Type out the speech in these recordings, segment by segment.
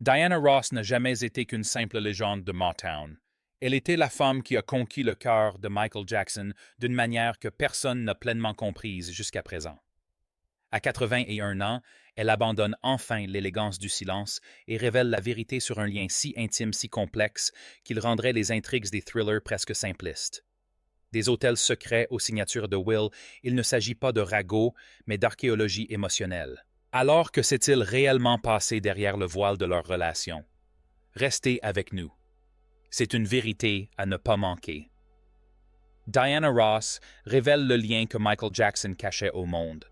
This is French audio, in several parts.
Diana Ross n'a jamais été qu'une simple légende de Motown. Elle était la femme qui a conquis le cœur de Michael Jackson d'une manière que personne n'a pleinement comprise jusqu'à présent. À 81 ans, elle abandonne enfin l'élégance du silence et révèle la vérité sur un lien si intime, si complexe, qu'il rendrait les intrigues des thrillers presque simplistes. Des hôtels secrets aux signatures de Will, il ne s'agit pas de ragots, mais d'archéologie émotionnelle. Alors que s'est-il réellement passé derrière le voile de leur relation? Restez avec nous. C'est une vérité à ne pas manquer. Diana Ross révèle le lien que Michael Jackson cachait au monde.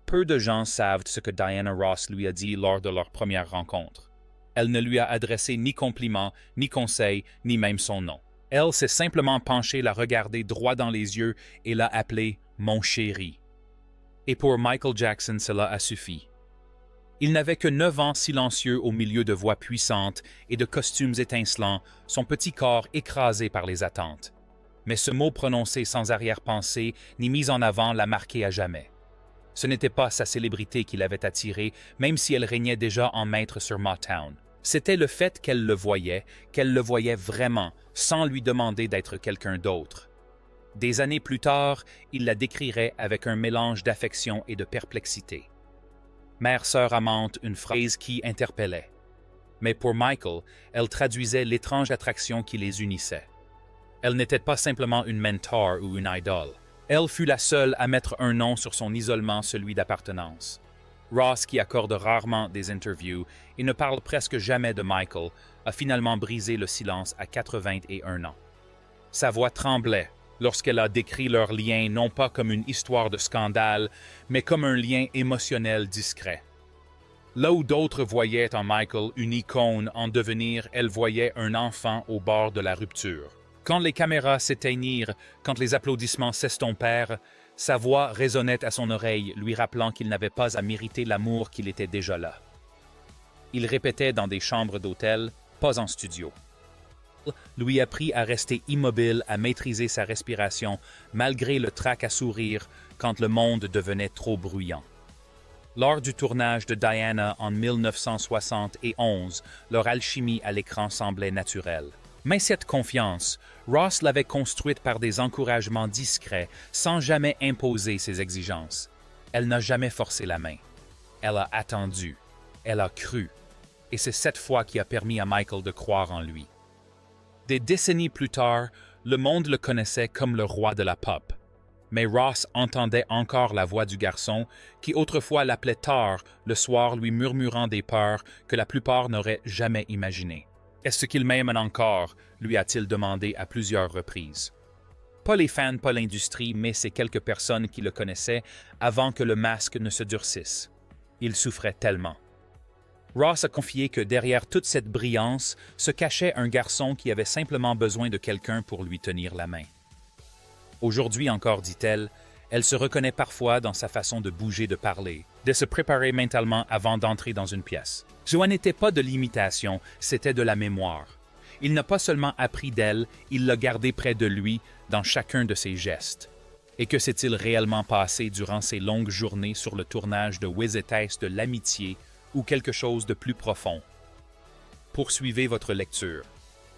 Peu de gens savent ce que Diana Ross lui a dit lors de leur première rencontre. Elle ne lui a adressé ni compliments, ni conseils, ni même son nom. Elle s'est simplement penchée, l'a regardé droit dans les yeux et l'a appelé « mon chéri ». Et pour Michael Jackson, cela a suffi. Il n'avait que 9 ans silencieux au milieu de voix puissantes et de costumes étincelants, son petit corps écrasé par les attentes. Mais ce mot prononcé sans arrière-pensée ni mis en avant l'a marqué à jamais. Ce n'était pas sa célébrité qui l'avait attirée, même si elle régnait déjà en maître sur Motown. C'était le fait qu'elle le voyait vraiment, sans lui demander d'être quelqu'un d'autre. Des années plus tard, il la décrirait avec un mélange d'affection et de perplexité. Mère-sœur amante, une phrase qui interpellait. Mais pour Michael, elle traduisait l'étrange attraction qui les unissait. Elle n'était pas simplement une mentor ou une idole. Elle fut la seule à mettre un nom sur son isolement, celui d'appartenance. Ross, qui accorde rarement des interviews et ne parle presque jamais de Michael, a finalement brisé le silence à 81 ans. Sa voix tremblait lorsqu'elle a décrit leur lien non pas comme une histoire de scandale, mais comme un lien émotionnel discret. Là où d'autres voyaient en Michael une icône en devenir, elle voyait un enfant au bord de la rupture. Quand les caméras s'éteignirent, quand les applaudissements s'estompèrent, sa voix résonnait à son oreille, lui rappelant qu'il n'avait pas à mériter l'amour qu'il était déjà là. Il répétait dans des chambres d'hôtel, pas en studio. Lui apprit à rester immobile, à maîtriser sa respiration, malgré le trac à sourire quand le monde devenait trop bruyant. Lors du tournage de Diana en 1971, leur alchimie à l'écran semblait naturelle. Mais cette confiance, Ross l'avait construite par des encouragements discrets, sans jamais imposer ses exigences. Elle n'a jamais forcé la main. Elle a attendu. Elle a cru. Et c'est cette foi qui a permis à Michael de croire en lui. Des décennies plus tard, le monde le connaissait comme le roi de la pop. Mais Ross entendait encore la voix du garçon qui autrefois l'appelait tard le soir, lui murmurant des peurs que la plupart n'auraient jamais imaginées. « Est-ce qu'il m'aime encore ?» lui a-t-il demandé à plusieurs reprises. Pas les fans, pas l'industrie, mais ces quelques personnes qui le connaissaient avant que le masque ne se durcisse. Il souffrait tellement. Ross a confié que derrière toute cette brillance se cachait un garçon qui avait simplement besoin de quelqu'un pour lui tenir la main. Aujourd'hui encore, dit-elle, elle se reconnaît parfois dans sa façon de bouger, de parler, de se préparer mentalement avant d'entrer dans une pièce. Joanne n'était pas de l'imitation, c'était de la mémoire. Il n'a pas seulement appris d'elle, il l'a gardée près de lui dans chacun de ses gestes. Et que s'est-il réellement passé durant ces longues journées sur le tournage de Wiz était-ce de l'amitié ou quelque chose de plus profond? Poursuivez votre lecture.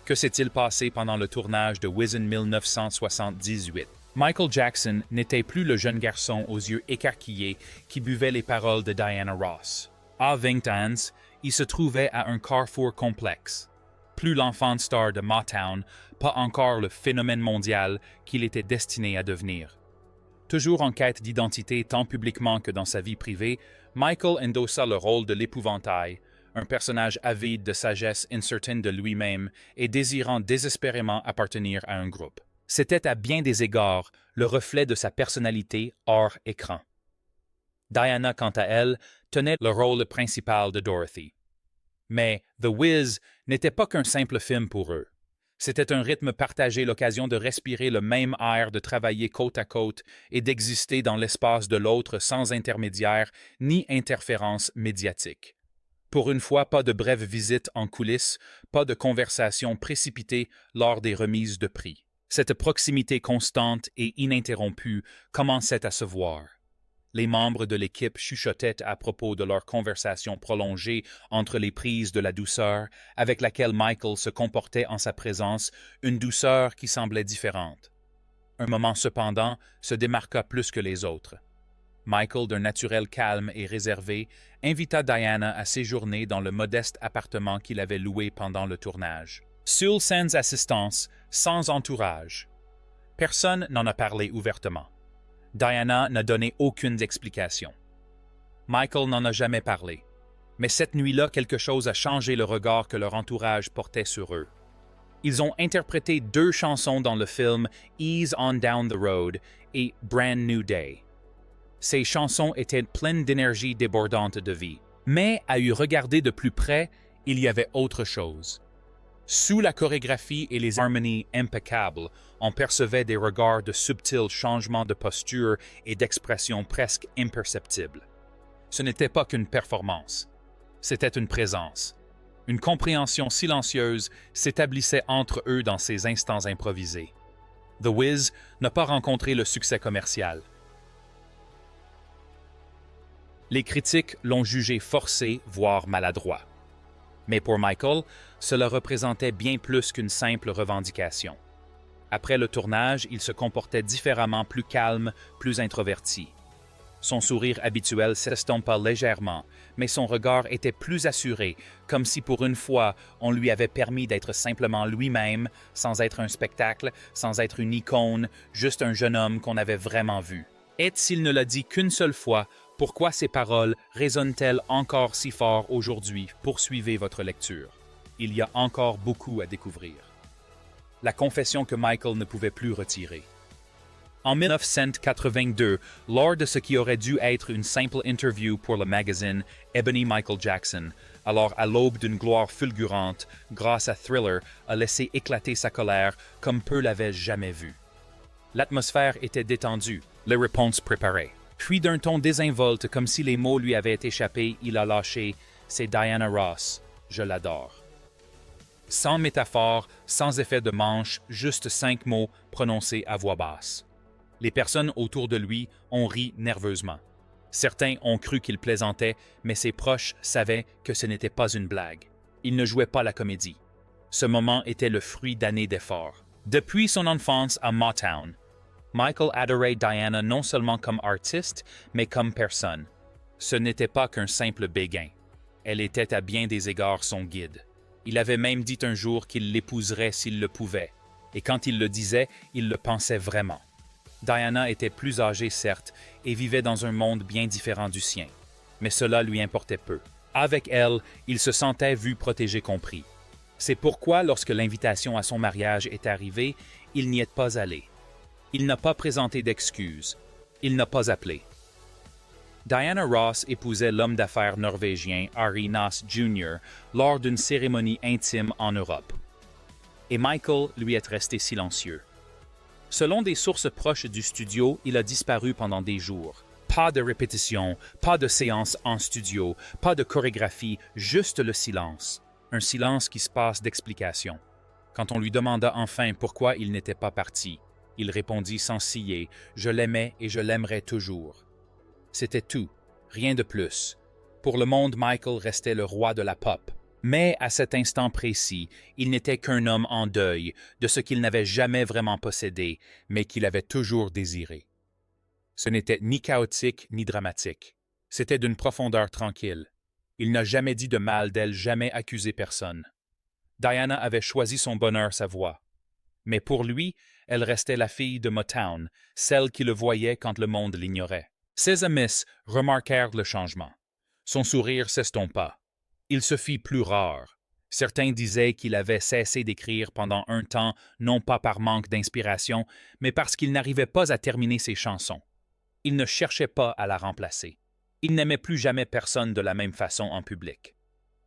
Que s'est-il passé pendant le tournage de Wiz en 1978? Michael Jackson n'était plus le jeune garçon aux yeux écarquillés qui buvait les paroles de Diana Ross. À 20 ans, il se trouvait à un carrefour complexe. Plus l'enfant star de Motown, pas encore le phénomène mondial qu'il était destiné à devenir. Toujours en quête d'identité tant publiquement que dans sa vie privée, Michael endossa le rôle de l'épouvantail, un personnage avide de sagesse incertaine de lui-même et désirant désespérément appartenir à un groupe. C'était à bien des égards le reflet de sa personnalité hors écran. Diana, quant à elle, tenait le rôle principal de Dorothy. Mais The Wiz n'était pas qu'un simple film pour eux. C'était un rythme partagé, l'occasion de respirer le même air, de travailler côte à côte et d'exister dans l'espace de l'autre sans intermédiaire ni interférence médiatique. Pour une fois, pas de brèves visites en coulisses, pas de conversations précipitées lors des remises de prix. Cette proximité constante et ininterrompue commençait à se voir. Les membres de l'équipe chuchotaient à propos de leur conversation prolongée entre les prises de la douceur avec laquelle Michael se comportait en sa présence, une douceur qui semblait différente. Un moment cependant se démarqua plus que les autres. Michael, d'un naturel calme et réservé, invita Diana à séjourner dans le modeste appartement qu'il avait loué pendant le tournage. Seul sans assistance, sans entourage. Personne n'en a parlé ouvertement. Diana n'a donné aucune explication. Michael n'en a jamais parlé. Mais cette nuit-là, quelque chose a changé le regard que leur entourage portait sur eux. Ils ont interprété 2 chansons dans le film Ease on Down the Road et Brand New Day. Ces chansons étaient pleines d'énergie débordante de vie. Mais à y regarder de plus près, il y avait autre chose. Sous la chorégraphie et les harmonies impeccables, on percevait des regards de subtils changements de posture et d'expression presque imperceptibles. Ce n'était pas qu'une performance, c'était une présence. Une compréhension silencieuse s'établissait entre eux dans ces instants improvisés. The Wiz n'a pas rencontré le succès commercial. Les critiques l'ont jugé forcé, voire maladroit. Mais pour Michael, cela représentait bien plus qu'une simple revendication. Après le tournage, il se comportait différemment, plus calme, plus introverti. Son sourire habituel s'estompa légèrement, mais son regard était plus assuré, comme si pour une fois on lui avait permis d'être simplement lui-même, sans être un spectacle, sans être une icône, juste un jeune homme qu'on avait vraiment vu. Et s'il ne l'a dit qu'une seule fois, pourquoi ces paroles résonnent-elles encore si fort aujourd'hui? Poursuivez votre lecture. Il y a encore beaucoup à découvrir. La confession que Michael ne pouvait plus retirer. En 1982, lors de ce qui aurait dû être une simple interview pour le magazine Ebony Michael Jackson, alors à l'aube d'une gloire fulgurante, grâce à Thriller, a laissé éclater sa colère comme peu l'avait jamais vu. L'atmosphère était détendue, les réponses préparées. Puis d'un ton désinvolte, comme si les mots lui avaient échappé, il a lâché « C'est Diana Ross, je l'adore ». Sans métaphore, sans effet de manche, juste 5 mots prononcés à voix basse. Les personnes autour de lui ont ri nerveusement. Certains ont cru qu'il plaisantait, mais ses proches savaient que ce n'était pas une blague. Il ne jouait pas la comédie. Ce moment était le fruit d'années d'efforts. Depuis son enfance à Motown, Michael adorait Diana non seulement comme artiste, mais comme personne. Ce n'était pas qu'un simple béguin. Elle était à bien des égards son guide. Il avait même dit un jour qu'il l'épouserait s'il le pouvait, et quand il le disait, il le pensait vraiment. Diana était plus âgée, certes, et vivait dans un monde bien différent du sien, mais cela lui importait peu. Avec elle, il se sentait vu, protégé, compris. C'est pourquoi, lorsque l'invitation à son mariage est arrivée, il n'y est pas allé. Il n'a pas présenté d'excuses. Il n'a pas appelé. Diana Ross épousait l'homme d'affaires norvégien Harry Naas Jr. lors d'une cérémonie intime en Europe. Et Michael lui est resté silencieux. Selon des sources proches du studio, il a disparu pendant des jours. Pas de répétition, pas de séance en studio, pas de chorégraphie, juste le silence. Un silence qui se passe d'explication. Quand on lui demanda enfin pourquoi il n'était pas parti, il répondit sans ciller « Je l'aimais et je l'aimerai toujours ». C'était tout, rien de plus. Pour le monde, Michael restait le roi de la pop. Mais à cet instant précis, il n'était qu'un homme en deuil de ce qu'il n'avait jamais vraiment possédé, mais qu'il avait toujours désiré. Ce n'était ni chaotique ni dramatique. C'était d'une profondeur tranquille. Il n'a jamais dit de mal d'elle, jamais accusé personne. Diana avait choisi son bonheur, sa voix. Mais pour lui, elle restait la fille de Motown, celle qui le voyait quand le monde l'ignorait. Ses amis remarquèrent le changement. Son sourire s'estompa. Il se fit plus rare. Certains disaient qu'il avait cessé d'écrire pendant un temps, non pas par manque d'inspiration, mais parce qu'il n'arrivait pas à terminer ses chansons. Il ne cherchait pas à la remplacer. Il n'aimait plus jamais personne de la même façon en public.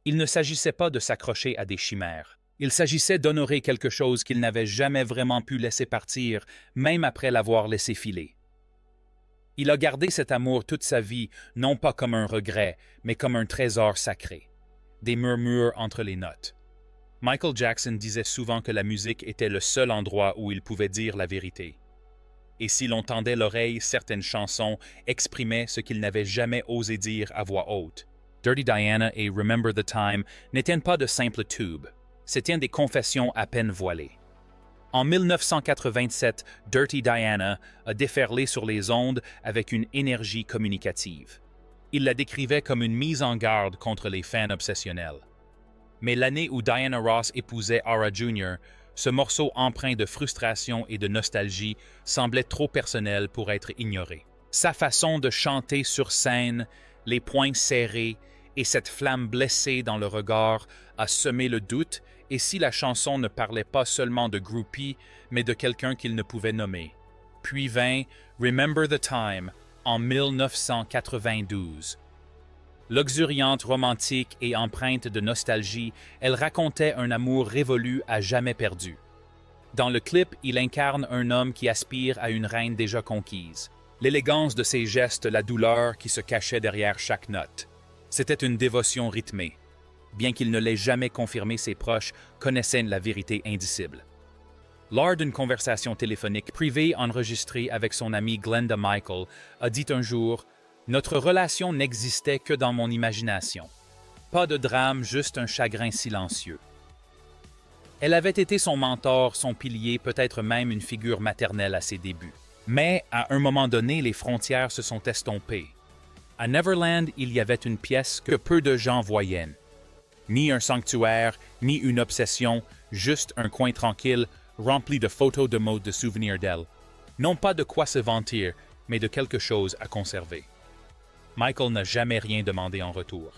Il ne s'agissait pas de s'accrocher à des chimères. Il s'agissait d'honorer quelque chose qu'il n'avait jamais vraiment pu laisser partir, même après l'avoir laissé filer. Il a gardé cet amour toute sa vie, non pas comme un regret, mais comme un trésor sacré. Des murmures entre les notes. Michael Jackson disait souvent que la musique était le seul endroit où il pouvait dire la vérité. Et si l'on tendait l'oreille, certaines chansons exprimaient ce qu'ils n'avaient jamais osé dire à voix haute. Dirty Diana et Remember the Time n'étaient pas de simples tubes, c'étaient des confessions à peine voilées. En 1987, Dirty Diana a déferlé sur les ondes avec une énergie communicative. Il la décrivait comme une mise en garde contre les fans obsessionnels. Mais l'année où Diana Ross épousait Aura Jr., ce morceau empreint de frustration et de nostalgie semblait trop personnel pour être ignoré. Sa façon de chanter sur scène, les poings serrés et cette flamme blessée dans le regard a semé le doute, et si la chanson ne parlait pas seulement de groupie, mais de quelqu'un qu'il ne pouvait nommer. Puis vint Remember the Time en 1992. Luxuriante, romantique et empreinte de nostalgie, elle racontait un amour révolu à jamais perdu. Dans le clip, il incarne un homme qui aspire à une reine déjà conquise. L'élégance de ses gestes, la douleur qui se cachait derrière chaque note. C'était une dévotion rythmée. Bien qu'il ne l'ait jamais confirmé, ses proches connaissaient la vérité indicible. Lors d'une conversation téléphonique privée enregistrée avec son ami Glenda Michael, a dit un jour « Notre relation n'existait que dans mon imagination. Pas de drame, juste un chagrin silencieux. » Elle avait été son mentor, son pilier, peut-être même une figure maternelle à ses débuts. Mais, à un moment donné, les frontières se sont estompées. À Neverland, il y avait une pièce que peu de gens voyaient. Ni un sanctuaire, ni une obsession, juste un coin tranquille, rempli de photos de mode de souvenirs d'elle. Non pas de quoi se vanter, mais de quelque chose à conserver. Michael n'a jamais rien demandé en retour.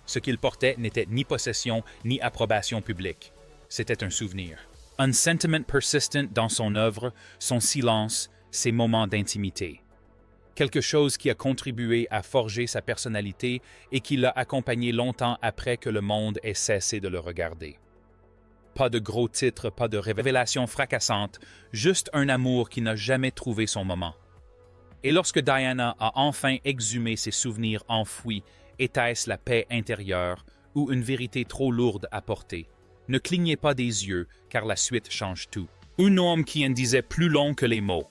Ce qu'il portait n'était ni possession, ni approbation publique. C'était un souvenir. Un sentiment persistent dans son œuvre, son silence, ses moments d'intimité. Quelque chose qui a contribué à forger sa personnalité et qui l'a accompagné longtemps après que le monde ait cessé de le regarder. Pas de gros titres, pas de révélations fracassantes, juste un amour qui n'a jamais trouvé son moment. Et lorsque Diana a enfin exhumé ses souvenirs enfouis, était-ce la paix intérieure ou une vérité trop lourde à porter? Ne clignez pas des yeux, car la suite change tout. Un homme qui en disait plus long que les mots.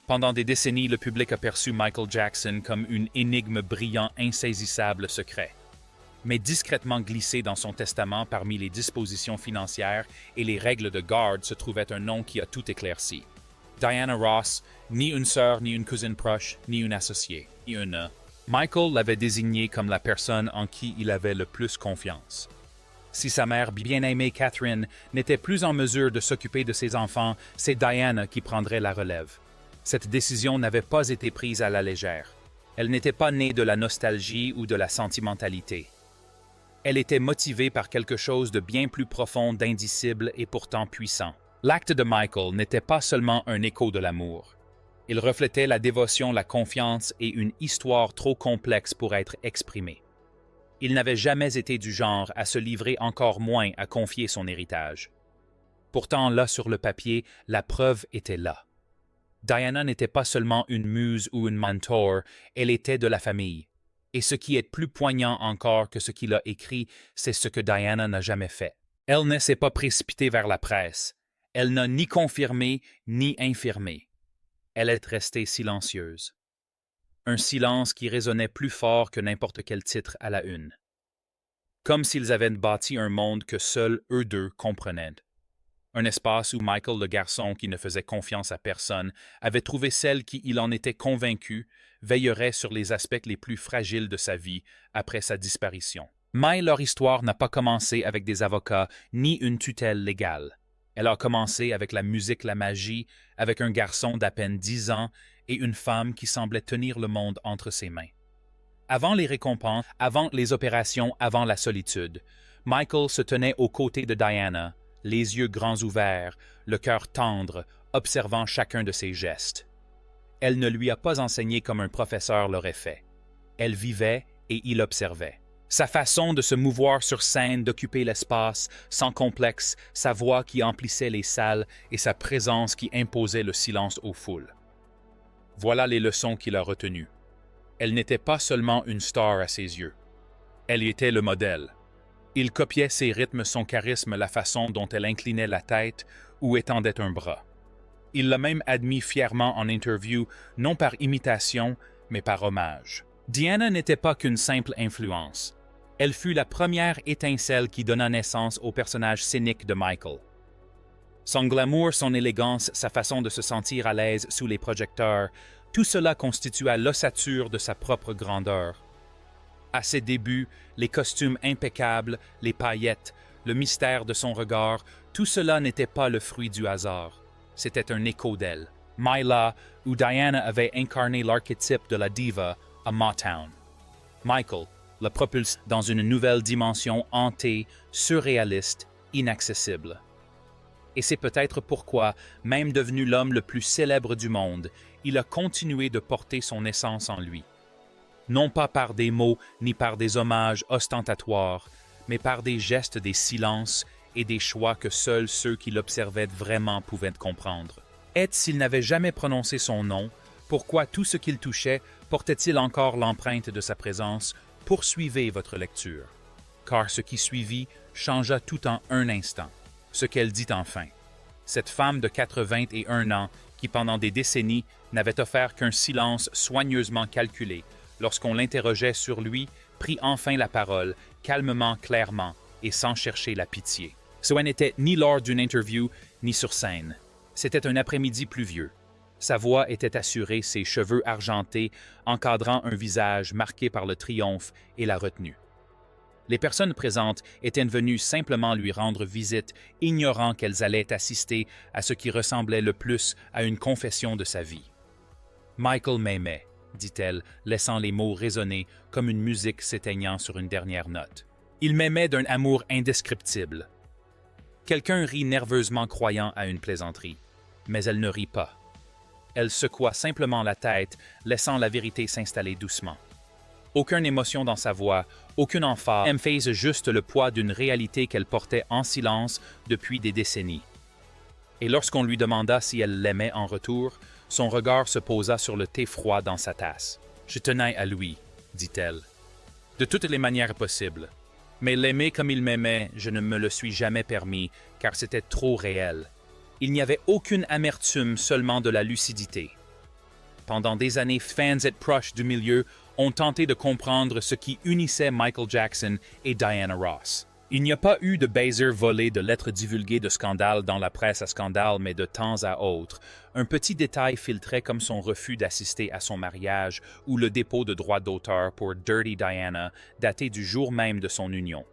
Pendant des décennies, le public a perçu Michael Jackson comme une énigme brillant, insaisissable, secret. Mais discrètement glissé dans son testament parmi les dispositions financières et les règles de garde se trouvait un nom qui a tout éclairci. Diana Ross, ni une sœur, ni une cousine proche, ni une associée, ni une... Michael l'avait désignée comme la personne en qui il avait le plus confiance. Si sa mère bien-aimée Catherine n'était plus en mesure de s'occuper de ses enfants, c'est Diana qui prendrait la relève. Cette décision n'avait pas été prise à la légère. Elle n'était pas née de la nostalgie ou de la sentimentalité. Elle était motivée par quelque chose de bien plus profond, d'indicible et pourtant puissant. L'acte de Michael n'était pas seulement un écho de l'amour. Il reflétait la dévotion, la confiance et une histoire trop complexe pour être exprimée. Il n'avait jamais été du genre à se livrer, encore moins à confier son héritage. Pourtant, là sur le papier, la preuve était là. Diana n'était pas seulement une muse ou une mentor, elle était de la famille. Et ce qui est plus poignant encore que ce qu'il a écrit, c'est ce que Diana n'a jamais fait. Elle ne s'est pas précipitée vers la presse. Elle n'a ni confirmé ni infirmé. Elle est restée silencieuse. Un silence qui résonnait plus fort que n'importe quel titre à la une. Comme s'ils avaient bâti un monde que seuls eux deux comprenaient. Un espace où Michael, le garçon qui ne faisait confiance à personne, avait trouvé celle qui, il en était convaincu, veillerait sur les aspects les plus fragiles de sa vie après sa disparition. Mais leur histoire n'a pas commencé avec des avocats ni une tutelle légale. Elle a commencé avec la musique, la magie, avec un garçon d'à peine 10 ans et une femme qui semblait tenir le monde entre ses mains. Avant les récompenses, avant les opérations, avant la solitude, Michael se tenait aux côtés de Diana, les yeux grands ouverts, le cœur tendre, observant chacun de ses gestes. Elle ne lui a pas enseigné comme un professeur l'aurait fait. Elle vivait et il observait. Sa façon de se mouvoir sur scène, d'occuper l'espace, sans complexe, sa voix qui emplissait les salles et sa présence qui imposait le silence aux foules. Voilà les leçons qu'il a retenues. Elle n'était pas seulement une star à ses yeux. Elle était le modèle. Il copiait ses rythmes, son charisme, la façon dont elle inclinait la tête ou étendait un bras. Il l'a même admis fièrement en interview, non par imitation, mais par hommage. Diana n'était pas qu'une simple influence. Elle fut la première étincelle qui donna naissance au personnage scénique de Michael. Son glamour, son élégance, sa façon de se sentir à l'aise sous les projecteurs, tout cela constitua l'ossature de sa propre grandeur. À ses débuts, les costumes impeccables, les paillettes, le mystère de son regard, tout cela n'était pas le fruit du hasard. C'était un écho d'elle. Myla, où Diana avait incarné l'archétype de la diva, à Motown. Michael la propulse dans une nouvelle dimension hantée, surréaliste, inaccessible. Et c'est peut-être pourquoi, même devenu l'homme le plus célèbre du monde, il a continué de porter son essence en lui. Non pas par des mots ni par des hommages ostentatoires, mais par des gestes, des silences et des choix que seuls ceux qui l'observaient vraiment pouvaient comprendre. Et s'il n'avait jamais prononcé son nom, pourquoi tout ce qu'il touchait portait-il encore l'empreinte de sa présence? Poursuivez votre lecture, car ce qui suivit changea tout en un instant. Ce qu'elle dit enfin. Cette femme de 81 ans qui, pendant des décennies, n'avait offert qu'un silence soigneusement calculé, lorsqu'on l'interrogeait sur lui, prit enfin la parole, calmement, clairement, et sans chercher la pitié. Ce n'était ni lors d'une interview, ni sur scène. C'était un après-midi pluvieux. Sa voix était assurée, ses cheveux argentés, encadrant un visage marqué par le triomphe et la retenue. Les personnes présentes étaient venues simplement lui rendre visite, ignorant qu'elles allaient assister à ce qui ressemblait le plus à une confession de sa vie. « Michael m'aimait », dit-elle, laissant les mots résonner comme une musique s'éteignant sur une dernière note. Il m'aimait d'un amour indescriptible. Quelqu'un rit nerveusement croyant à une plaisanterie, mais elle ne rit pas. Elle secoua simplement la tête, laissant la vérité s'installer doucement. Aucune émotion dans sa voix, aucune emphase, emphase juste le poids d'une réalité qu'elle portait en silence depuis des décennies. Et lorsqu'on lui demanda si elle l'aimait en retour, son regard se posa sur le thé froid dans sa tasse. « Je tenais à lui, » dit-elle, « de toutes les manières possibles. Mais l'aimer comme il m'aimait, je ne me le suis jamais permis, car c'était trop réel. Il n'y avait aucune amertume, seulement de la lucidité. » Pendant des années, fans et proches du milieu ont tenté de comprendre ce qui unissait Michael Jackson et Diana Ross. Il n'y a pas eu de baiser volé, de lettres divulguées de scandales dans la presse à scandale, mais de temps à autre, un petit détail filtrait comme son refus d'assister à son mariage ou le dépôt de droits d'auteur pour Dirty Diana, daté du jour même de son union.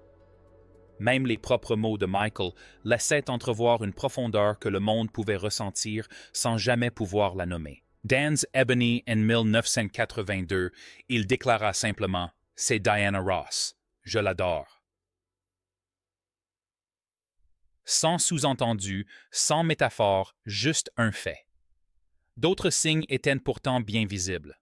Même les propres mots de Michael laissaient entrevoir une profondeur que le monde pouvait ressentir sans jamais pouvoir la nommer. Dan's Ebony en 1982, il déclara simplement « C'est Diana Ross. Je l'adore. » Sans sous-entendu, sans métaphore, juste un fait. D'autres signes étaient pourtant bien visibles.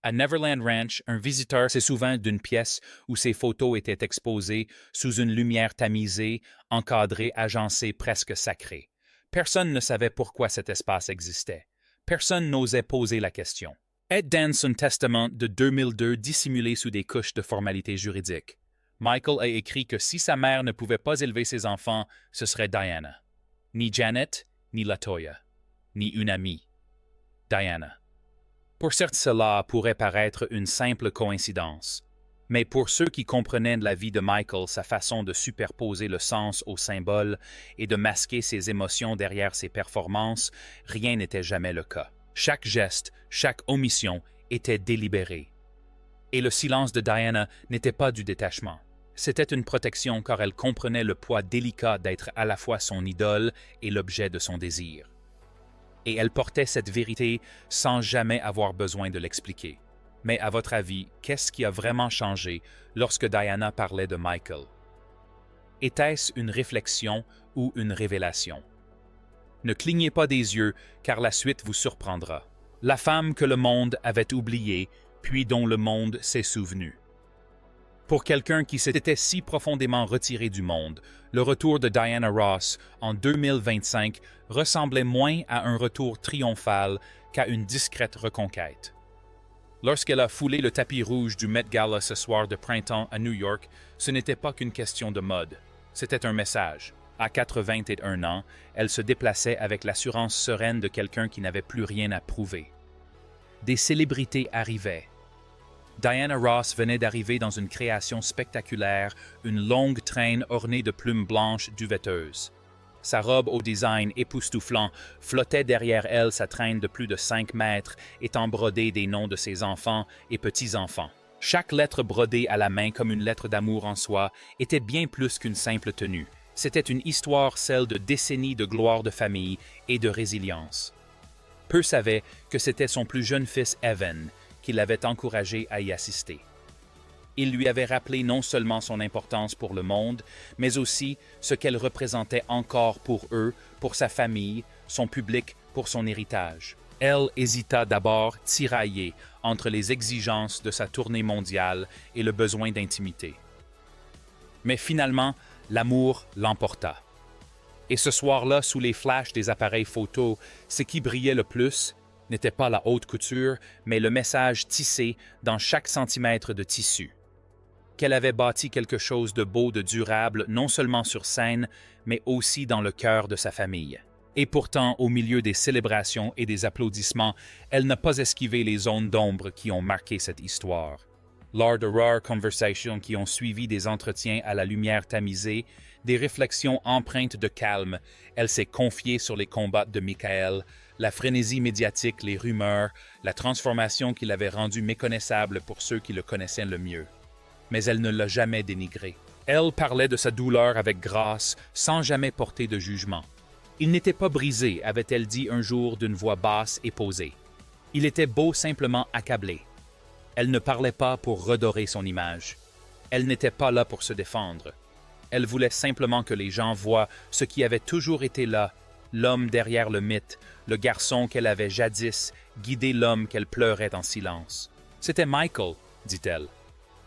À Neverland Ranch, un visiteur s'est souvint d'une pièce où ses photos étaient exposées sous une lumière tamisée, encadrée, agencée, presque sacrée. Personne ne savait pourquoi cet espace existait. Personne n'osait poser la question. Et dans son testament de 2002 dissimulé sous des couches de formalités juridiques, Michael a écrit que si sa mère ne pouvait pas élever ses enfants, ce serait Diana. Ni Janet, ni LaToya, ni une amie. Diana. Pour certains, cela pourrait paraître une simple coïncidence. Mais pour ceux qui comprenaient la vie de Michael, sa façon de superposer le sens au symbole et de masquer ses émotions derrière ses performances, rien n'était jamais le cas. Chaque geste, chaque omission était délibéré. Et le silence de Diana n'était pas du détachement. C'était une protection car elle comprenait le poids délicat d'être à la fois son idole et l'objet de son désir. Et elle portait cette vérité sans jamais avoir besoin de l'expliquer. Mais à votre avis, qu'est-ce qui a vraiment changé lorsque Diana parlait de Michael? Était-ce une réflexion ou une révélation? Ne clignez pas des yeux, car la suite vous surprendra. La femme que le monde avait oubliée, puis dont le monde s'est souvenu. Pour quelqu'un qui s'était si profondément retiré du monde, le retour de Diana Ross en 2025 ressemblait moins à un retour triomphal qu'à une discrète reconquête. Lorsqu'elle a foulé le tapis rouge du Met Gala ce soir de printemps à New York, ce n'était pas qu'une question de mode. C'était un message. À 81 ans, elle se déplaçait avec l'assurance sereine de quelqu'un qui n'avait plus rien à prouver. Des célébrités arrivaient. Diana Ross venait d'arriver dans une création spectaculaire, une longue traîne ornée de plumes blanches duveteuses. Sa robe au design époustouflant flottait derrière elle, sa traîne de plus de 5 mètres, étant brodée des noms de ses enfants et petits-enfants. Chaque lettre brodée à la main comme une lettre d'amour en soi était bien plus qu'une simple tenue. C'était une histoire, celle de décennies de gloire de famille et de résilience. Peu savaient que c'était son plus jeune fils Evan qui l'avait encouragé à y assister. Il lui avait rappelé non seulement son importance pour le monde, mais aussi ce qu'elle représentait encore pour eux, pour sa famille, son public, pour son héritage. Elle hésita d'abord, tiraillée entre les exigences de sa tournée mondiale et le besoin d'intimité. Mais finalement, l'amour l'emporta. Et ce soir-là, sous les flashs des appareils photo, ce qui brillait le plus n'était pas la haute couture, mais le message tissé dans chaque centimètre de tissu. Qu'elle avait bâti quelque chose de beau, de durable, non seulement sur scène, mais aussi dans le cœur de sa famille. Et pourtant, au milieu des célébrations et des applaudissements, elle n'a pas esquivé les zones d'ombre qui ont marqué cette histoire. Lors de rares conversations qui ont suivi des entretiens à la lumière tamisée, des réflexions empreintes de calme, elle s'est confiée sur les combats de Michael, la frénésie médiatique, les rumeurs, la transformation qui l'avait rendu méconnaissable pour ceux qui le connaissaient le mieux. Mais elle ne l'a jamais dénigré. Elle parlait de sa douleur avec grâce, sans jamais porter de jugement. Il n'était pas brisé, avait-elle dit un jour d'une voix basse et posée. Il était beau simplement accablé. Elle ne parlait pas pour redorer son image. Elle n'était pas là pour se défendre. Elle voulait simplement que les gens voient ce qui avait toujours été là, l'homme derrière le mythe, le garçon qu'elle avait jadis guidé l'homme qu'elle pleurait en silence. C'était Michael, dit-elle.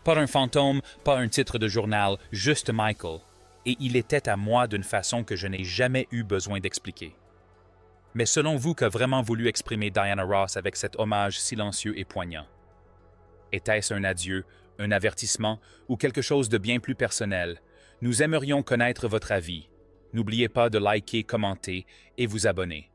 Pas un fantôme, pas un titre de journal, juste Michael. Et il était à moi d'une façon que je n'ai jamais eu besoin d'expliquer. Mais selon vous, qu'a vraiment voulu exprimer Diana Ross avec cet hommage silencieux et poignant? Était-ce un adieu, un avertissement ou quelque chose de bien plus personnel? Nous aimerions connaître votre avis. N'oubliez pas de liker, commenter et vous abonner.